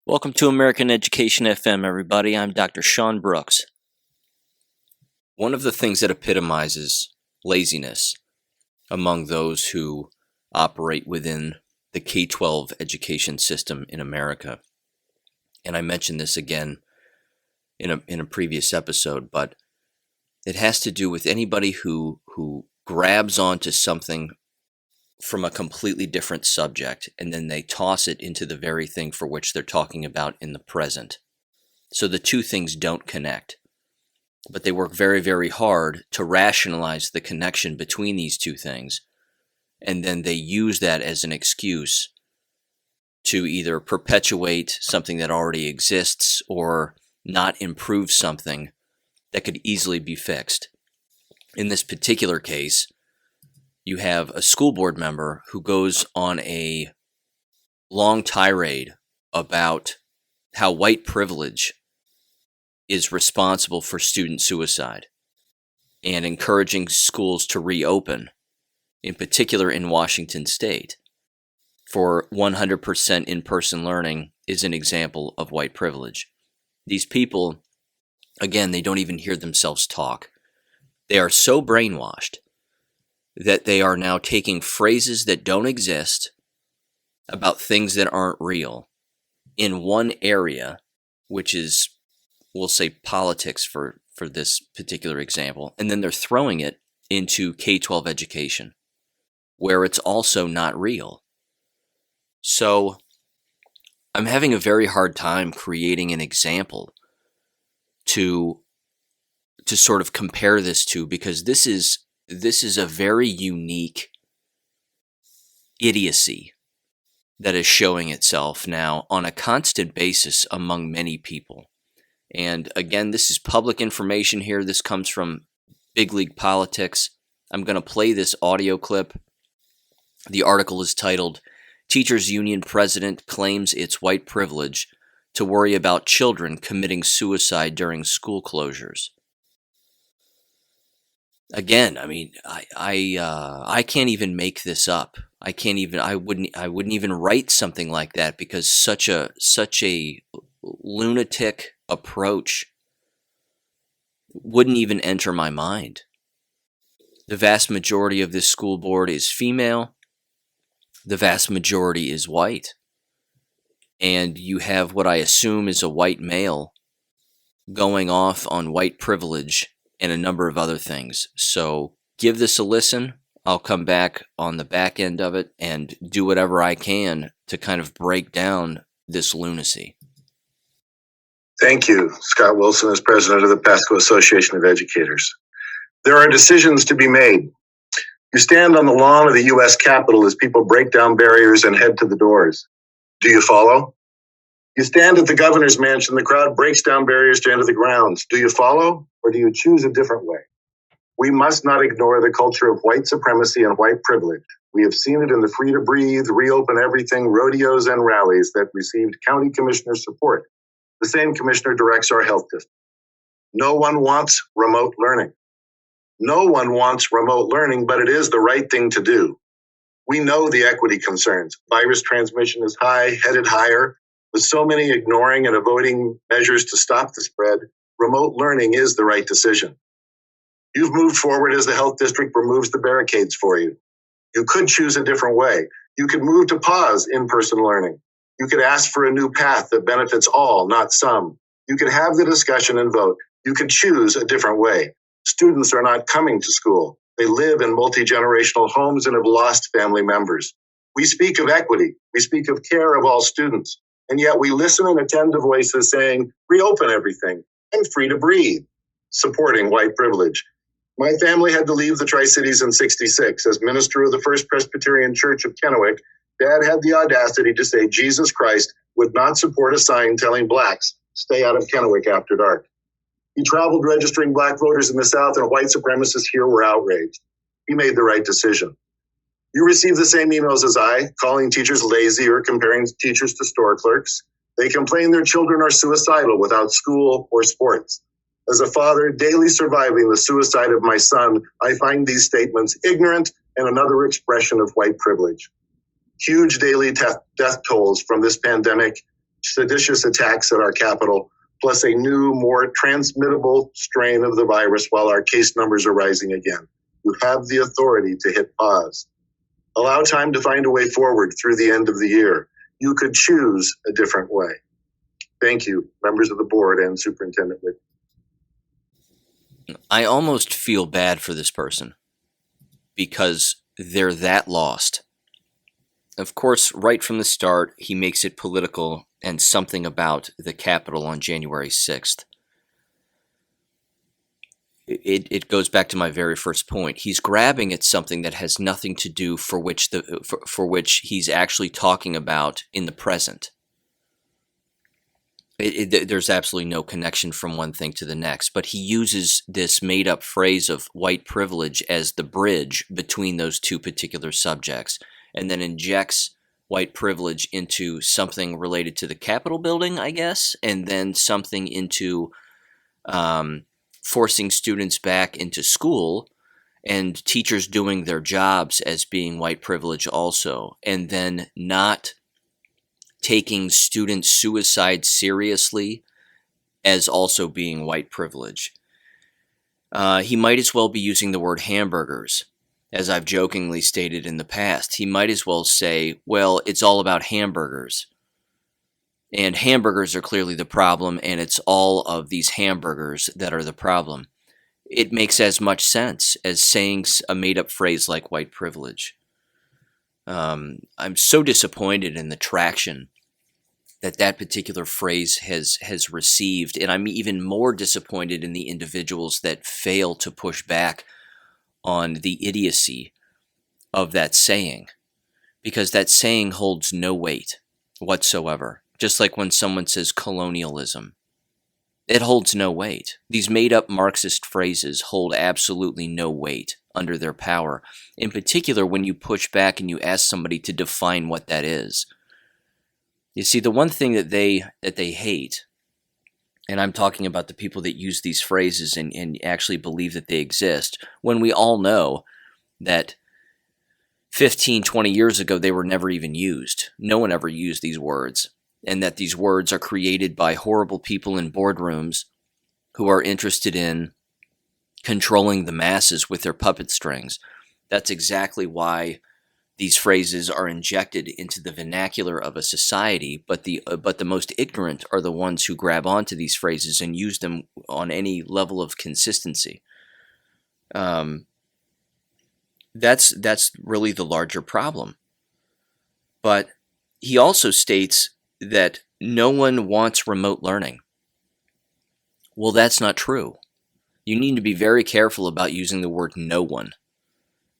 Welcome to American Education FM, everybody. I'm Dr. Sean Brooks. One of the things that epitomizes laziness among those who operate within the K-12 education system in America, and I mentioned this again in a previous episode, but it has to do with anybody who grabs onto something from a completely different subject, and then they toss it into the very thing for which they're talking about in the present. So the two things don't connect, but they work very, very hard to rationalize the connection between these two things, and then they use that as an excuse to either perpetuate something that already exists or not improve something that could easily be fixed. In this particular case, you have a school board member who goes on a long tirade about how white privilege is responsible for student suicide and encouraging schools to reopen, in particular in Washington State, for 100% in-person learning is an example of white privilege. These people, again, they don't even hear themselves talk. They are so brainwashed that they are now taking phrases that don't exist about things that aren't real in one area, which is, we'll say, politics for this particular example, and then they're throwing it into K-12 education, where it's also not real. So I'm having a very hard time creating an example to sort of compare this to, because this is a very unique idiocy that is showing itself now on a constant basis among many people. And again, this is public information here. This comes from Big League Politics. I'm going to play this audio clip. The article is titled, "Teachers Union President Claims It's White Privilege to Worry About Children Committing Suicide During School Closures." Again, I mean, I can't even make this up. I wouldn't even write something like that, because such a lunatic approach wouldn't even enter my mind. The vast majority of this school board is female. The vast majority is white. And you have what I assume is a white male going off on white privilege and a number of other things. So give this a listen. I'll come back on the back end of it and do whatever I can to kind of break down this lunacy. Thank you. Scott Wilson is president of the Pasco Association of Educators. There are decisions to be made. You stand on the lawn of the U.S. Capitol as people break down barriers and head to the doors. Do you follow? You stand at the governor's mansion, the crowd breaks down barriers to enter the grounds. Do you follow, or do you choose a different way? We must not ignore the culture of white supremacy and white privilege. We have seen it in the Free to Breathe, Reopen Everything rodeos and rallies that received county commissioner support. The same commissioner directs our health district. No one wants remote learning. No one wants remote learning, but it is the right thing to do. We know the equity concerns. Virus transmission is high, headed higher. With so many ignoring and avoiding measures to stop the spread, remote learning is the right decision. You've moved forward as the health district removes the barricades for you. You could choose a different way. You could move to pause in-person learning. You could ask for a new path that benefits all, not some. You could have the discussion and vote. You could choose a different way. Students are not coming to school. They live in multi-generational homes and have lost family members. We speak of equity. We speak of care of all students. And yet we listen and attend to voices saying, reopen everything, and free to breathe, supporting white privilege. My family had to leave the Tri-Cities in '66. As minister of the First Presbyterian Church of Kennewick, Dad had the audacity to say Jesus Christ would not support a sign telling blacks, stay out of Kennewick after dark. He traveled registering black voters in the South, and white supremacists here were outraged. He made the right decision. You receive the same emails as I, calling teachers lazy or comparing teachers to store clerks. They complain their children are suicidal without school or sports. As a father daily surviving the suicide of my son, I find these statements ignorant and another expression of white privilege. Huge daily death tolls from this pandemic seditious attacks at our capital, plus a new, more transmittable strain of the virus while our case numbers are rising again. You have the authority to hit pause. Allow time to find a way forward through the end of the year. You could choose a different way. Thank you, members of the board and Superintendent Whitney. I almost feel bad for this person because they're that lost. Of course, right from the start, he makes it political and something about the Capitol on January 6th. It goes back to my very first point. He's grabbing at something that has nothing to do for which he's actually talking about in the present. There's absolutely no connection from one thing to the next, but he uses this made-up phrase of white privilege as the bridge between those two particular subjects, and then injects white privilege into something related to the Capitol building, I guess, and then something into forcing students back into school and teachers doing their jobs as being white privilege also, and then not taking student suicide seriously as also being white privilege. He might as well be using the word hamburgers, as I've jokingly stated in the past. He might as well say, well, it's all about hamburgers. And hamburgers are clearly the problem, and it's all of these hamburgers that are the problem. It makes as much sense as saying a made-up phrase like white privilege. I'm so disappointed in the traction that particular phrase has received, and I'm even more disappointed in the individuals that fail to push back on the idiocy of that saying, because that saying holds no weight whatsoever. Just like when someone says colonialism, it holds no weight. These made-up Marxist phrases hold absolutely no weight under their power, in particular when you push back and you ask somebody to define what that is. You see, the one thing that they hate, and I'm talking about the people that use these phrases and actually believe that they exist, when we all know that 15, 20 years ago they were never even used. No one ever used these words. And that these words are created by horrible people in boardrooms who are interested in controlling the masses with their puppet strings. That's exactly why these phrases are injected into the vernacular of a society, but the most ignorant are the ones who grab onto these phrases and use them on any level of consistency. That's really the larger problem. But he also states that no one wants remote learning. Well, that's not true. You need to be very careful about using the word no one,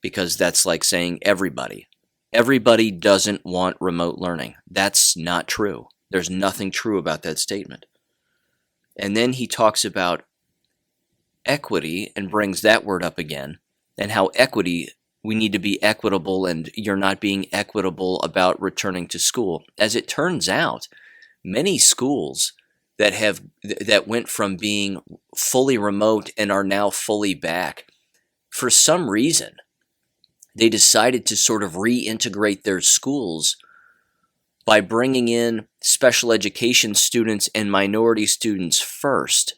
because that's like saying everybody. Everybody doesn't want remote learning. That's not true. There's nothing true about that statement. And then he talks about equity and brings that word up again, and how we need to be equitable, and you're not being equitable about returning to school. As it turns out, many schools that went from being fully remote and are now fully back, for some reason, they decided to sort of reintegrate their schools by bringing in special education students and minority students first.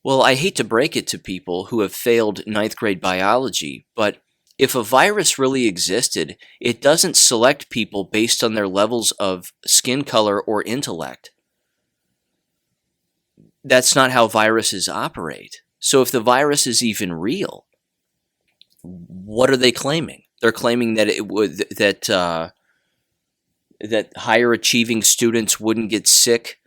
Well, I hate to break it to people who have failed ninth grade biology, but if a virus really existed, it doesn't select people based on their levels of skin color or intellect. That's not how viruses operate. So if the virus is even real, what are they claiming? They're claiming that that higher achieving students wouldn't get sick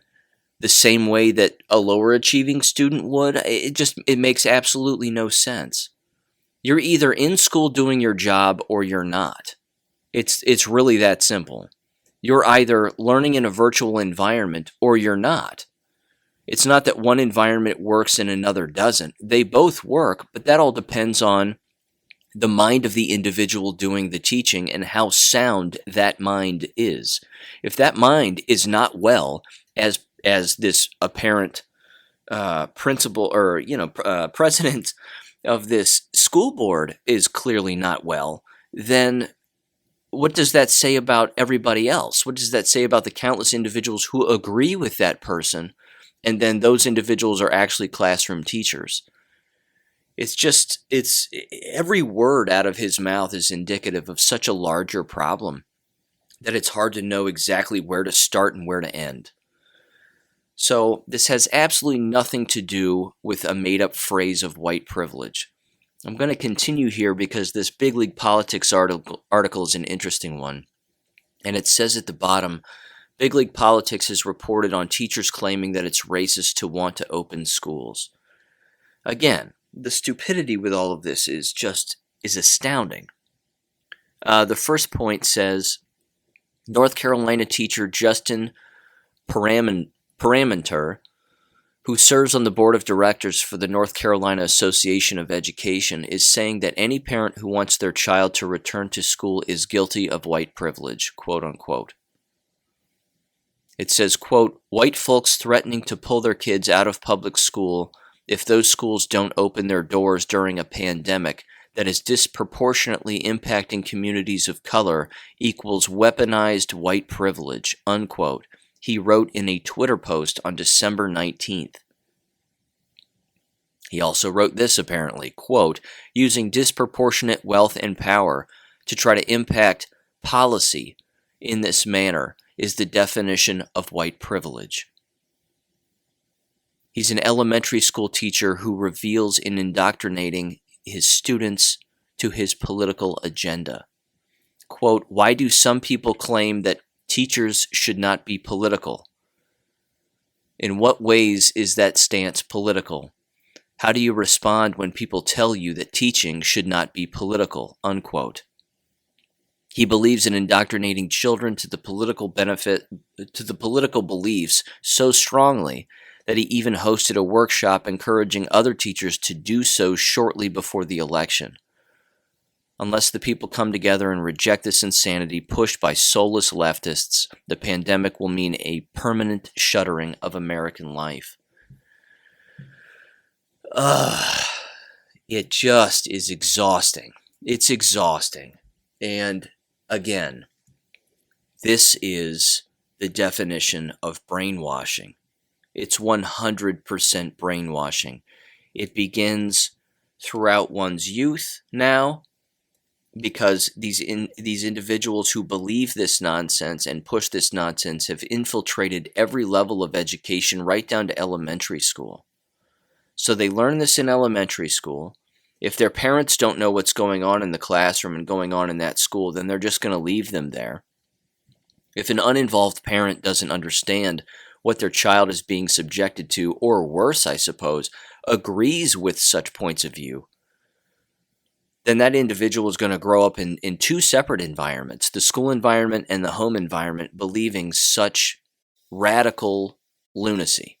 the same way that a lower achieving student would. It makes absolutely no sense. You're either in school doing your job or you're not. It's really that simple. You're either learning in a virtual environment or you're not. It's not that one environment works and another doesn't. They both work, but that all depends on the mind of the individual doing the teaching and how sound that mind is. If that mind is not well, as this apparent principal or president of this school board is clearly not well, then what does that say about everybody else? What does that say about the countless individuals who agree with that person, and then those individuals are actually classroom teachers? It's every word out of his mouth is indicative of such a larger problem that it's hard to know exactly where to start and where to end. So this has absolutely nothing to do with a made-up phrase of white privilege. I'm going to continue here because this Big League Politics article is an interesting one. And it says at the bottom, Big League Politics has reported on teachers claiming that it's racist to want to open schools. Again, the stupidity with all of this is astounding. The first point says, North Carolina teacher Justin Paramanter, who serves on the board of directors for the North Carolina Association of Education, is saying that any parent who wants their child to return to school is guilty of white privilege, quote unquote. It says, quote, white folks threatening to pull their kids out of public school if those schools don't open their doors during a pandemic that is disproportionately impacting communities of color equals weaponized white privilege, unquote, he wrote in a Twitter post on December 19th. He also wrote this apparently, quote, using disproportionate wealth and power to try to impact policy in this manner is the definition of white privilege. He's an elementary school teacher who reveals in indoctrinating his students to his political agenda. Quote, why do some people claim that teachers should not be political? In what ways is that stance political? How do you respond when people tell you that teaching should not be political? Unquote. He believes in indoctrinating children to the political beliefs so strongly that he even hosted a workshop encouraging other teachers to do so shortly before the election. Unless the people come together and reject this insanity pushed by soulless leftists, the pandemic will mean a permanent shuttering of American life. It just is exhausting. It's exhausting. And again, this is the definition of brainwashing. It's 100% brainwashing. It begins throughout one's youth now, because these individuals who believe this nonsense and push this nonsense have infiltrated every level of education right down to elementary school. So they learn this in elementary school. If their parents don't know what's going on in the classroom and going on in that school, then they're just going to leave them there. If an uninvolved parent doesn't understand what their child is being subjected to, or worse, I suppose, agrees with such points of view, then that individual is going to grow up in two separate environments, the school environment and the home environment, believing such radical lunacy.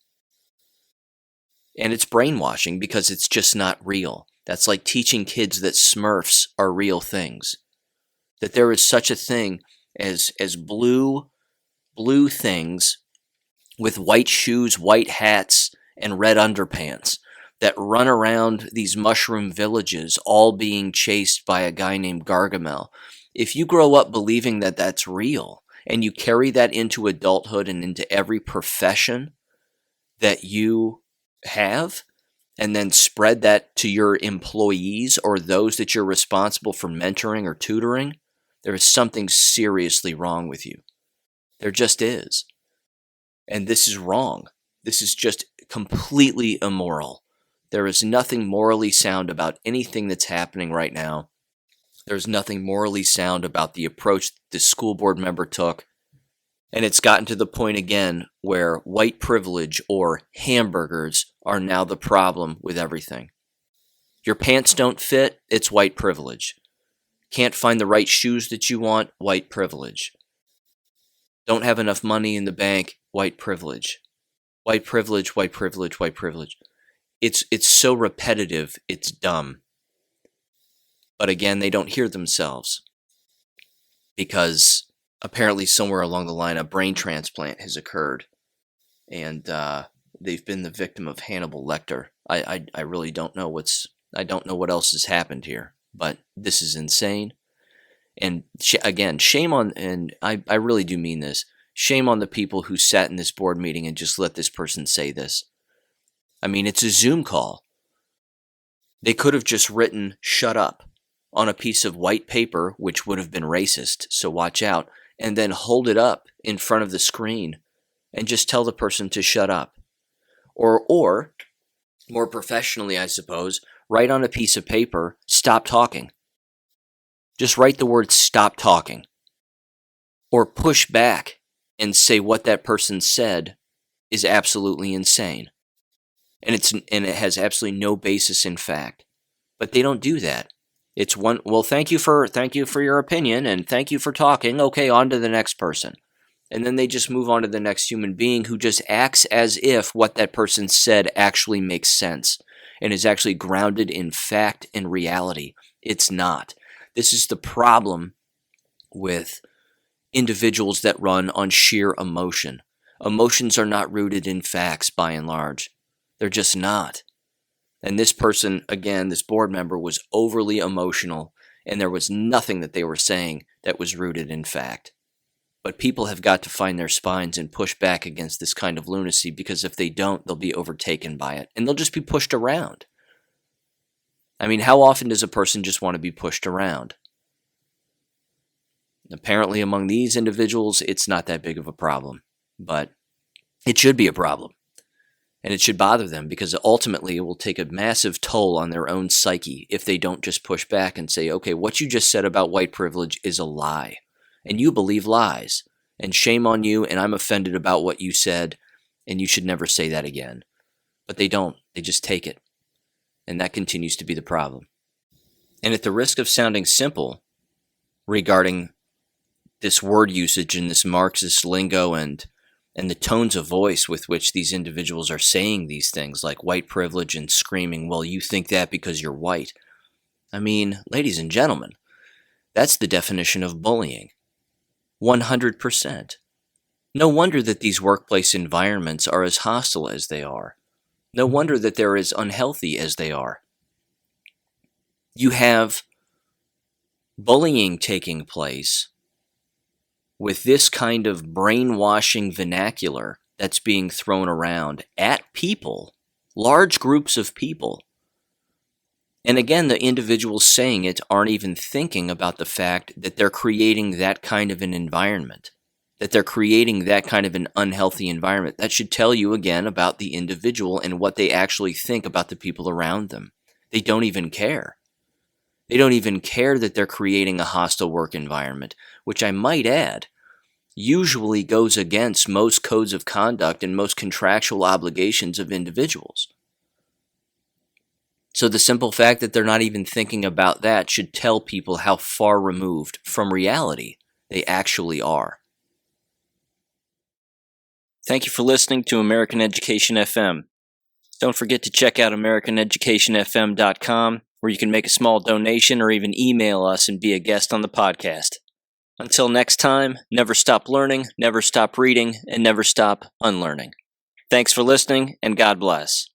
And it's brainwashing because it's just not real. That's like teaching kids that Smurfs are real things, that there is such a thing as blue things with white shoes, white hats, and red underpants that run around these mushroom villages, all being chased by a guy named Gargamel. If you grow up believing that that's real, and you carry that into adulthood and into every profession that you have, and then spread that to your employees or those that you're responsible for mentoring or tutoring, there is something seriously wrong with you. There just is. And this is wrong. This is just completely immoral. There is nothing morally sound about anything that's happening right now. There's nothing morally sound about the approach the school board member took. And it's gotten to the point again where white privilege or hamburgers are now the problem with everything. Your pants don't fit, it's white privilege. Can't find the right shoes that you want, white privilege. Don't have enough money in the bank, white privilege. White privilege, white privilege, white privilege. It's so repetitive, it's dumb. But again, they don't hear themselves because apparently somewhere along the line a brain transplant has occurred, and they've been the victim of Hannibal Lecter. I really don't know what else has happened here, but this is insane, And again, shame on, and I really do mean this, shame on the people who sat in this board meeting and just let this person say this. I mean, it's a Zoom call. They could have just written "shut up" on a piece of white paper, which would have been racist, so watch out, and then hold it up in front of the screen and just tell the person to shut up. Or more professionally, I suppose, write on a piece of paper, "stop talking." Just write the word "stop talking." Or push back and say what that person said is absolutely insane. And it has absolutely no basis in fact. But they don't do that. It's one, well, thank you for your opinion and thank you for talking. Okay, on to the next person. And then they just move on to the next human being who just acts as if what that person said actually makes sense and is actually grounded in fact and reality. It's not. This is the problem with individuals that run on sheer emotion. Emotions are not rooted in facts by and large. They're just not. And this person, again, this board member, was overly emotional, and there was nothing that they were saying that was rooted in fact. But people have got to find their spines and push back against this kind of lunacy, because if they don't, they'll be overtaken by it, and they'll just be pushed around. I mean, how often does a person just want to be pushed around? Apparently, among these individuals, it's not that big of a problem, but it should be a problem. And it should bother them, because ultimately it will take a massive toll on their own psyche if they don't just push back and say, okay, what you just said about white privilege is a lie. And you believe lies. And shame on you, and I'm offended about what you said, and you should never say that again. But they don't. They just take it. And that continues to be the problem. And at the risk of sounding simple regarding this word usage and this Marxist lingo and the tones of voice with which these individuals are saying these things, like white privilege and screaming, well, you think that because you're white. I mean, ladies and gentlemen, that's the definition of bullying. 100%. No wonder that these workplace environments are as hostile as they are. No wonder that they're as unhealthy as they are. You have bullying taking place with this kind of brainwashing vernacular that's being thrown around at people, large groups of people. And again, the individuals saying it aren't even thinking about the fact that they're creating that kind of an environment, that they're creating that kind of an unhealthy environment. That should tell you again about the individual and what they actually think about the people around them. They don't even care. They don't even care that they're creating a hostile work environment, which I might add, usually goes against most codes of conduct and most contractual obligations of individuals. So the simple fact that they're not even thinking about that should tell people how far removed from reality they actually are. Thank you for listening to American Education FM. Don't forget to check out AmericanEducationFM.com, where you can make a small donation or even email us and be a guest on the podcast. Until next time, never stop learning, never stop reading, and never stop unlearning. Thanks for listening, and God bless.